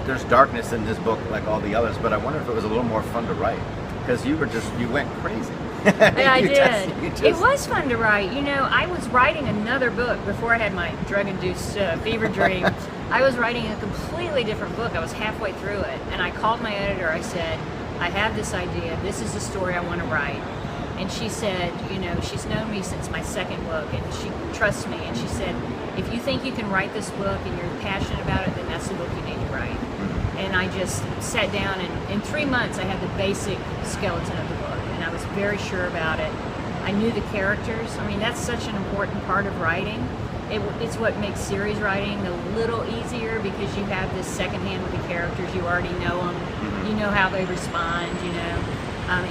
there's darkness in this book like all the others, but I wonder if it was a little more fun to write because you went crazy. Yeah, I did. It was fun to write. You know, I was writing another book before I had my drug-induced fever dream. I was writing a completely different book. I was halfway through it, and I called my editor. I said, I have this idea. This is the story I want to write. And she said, you know, she's known me since my second book, and she trusts me. And she said, if you think you can write this book and you're passionate about it, then that's the book you need to write. And I just sat down, and in 3 months I had the basic skeleton of the book, and I was very sure about it. I knew the characters. I mean, that's such an important part of writing. It's what makes series writing a little easier because you have this second hand with the characters. You already know them. You know how they respond, you know.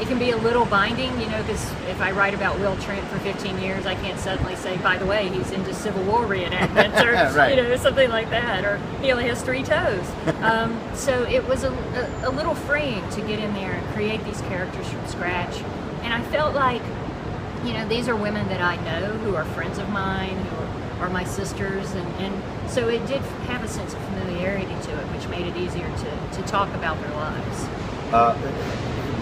It can be a little binding, you know, because if I write about Will Trent for 15 years, I can't suddenly say, by the way, he's into Civil War reenactments or, right. you know, something like that, or he only has 3 toes. So it was a little freeing to get in there and create these characters from scratch. And I felt like, you know, these are women that I know who are friends of mine, who are my sisters, and so it did have a sense of familiarity to it, which made it easier to talk about their lives.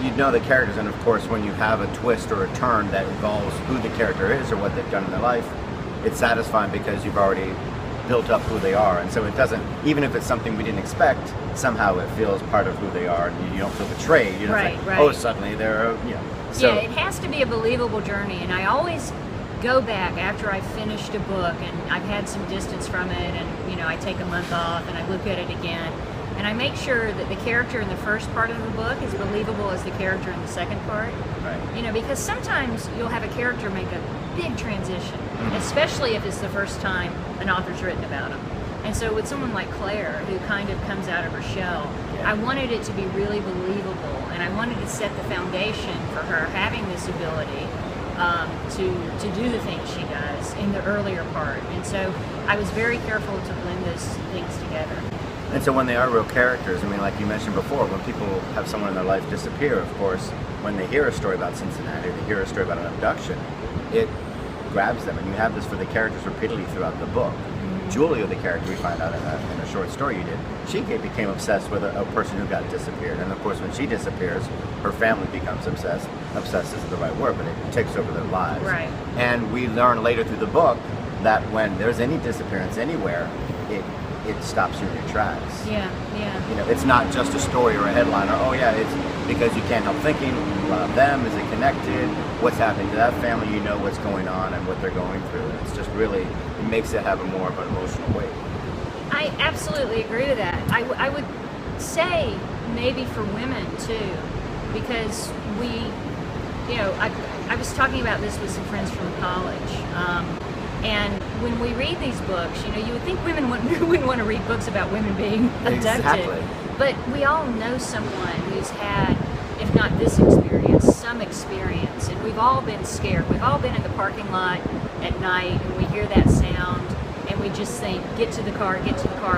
You know the characters, and of course when you have a twist or a turn that involves who the character is or what they've done in their life, it's satisfying because you've already built up who they are, and so it doesn't, even if it's something we didn't expect, somehow it feels part of who they are, and you don't feel betrayed. You don't think, oh, suddenly they're, you know. So, yeah, it has to be a believable journey, and I always go back after I've finished a book and I've had some distance from it, and you know, I take a month off and I look at it again. And I make sure that the character in the first part of the book is believable as the character in the second part. Right. You know, because sometimes you'll have a character make a big transition, especially if it's the first time an author's written about them. And so with someone like Claire, who kind of comes out of her shell, I wanted it to be really believable, and I wanted to set the foundation for her having this ability to do the things she does in the earlier part. And so I was very careful to blend those things together. And so when they are real characters, I mean, like you mentioned before, when people have someone in their life disappear, of course, when they hear a story about Cincinnati, or they hear a story about an abduction, it grabs them. And you have this for the characters repeatedly throughout the book. Julia, the character we find out in a short story you did, she became obsessed with a person who got disappeared. And of course, when she disappears, her family becomes obsessed. Obsessed isn't the right word, but it takes over their lives. Right. And we learn later through the book that when there's any disappearance anywhere, it stops you in your tracks. Yeah. You know, it's not just a story or a headline or, oh yeah, it's because you can't help thinking about them, is it connected, what's happening to that family, you know what's going on and what they're going through. It's just really, it makes it have a more of an emotional weight. I absolutely agree with that. I would say maybe for women too, because we, you know, I was talking about this with some friends from college, and when we read these books, you know, you would think women wouldn't want to read books about women being abducted. Exactly. But we all know someone who's had, if not this experience, some experience. And we've all been scared. We've all been in the parking lot at night and we hear that sound and we just think, get to the car,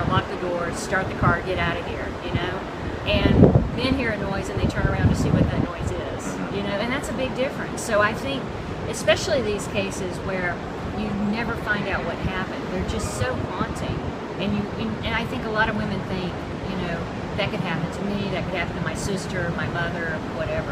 lock the doors, start the car, get out of here, you know? And men hear a noise and they turn around to see what that noise is, you know? And that's a big difference. So I think, especially these cases where you never find out what happened. They're just so haunting, and I think a lot of women think, you know, that could happen to me, that could happen to my sister, my mother, whatever.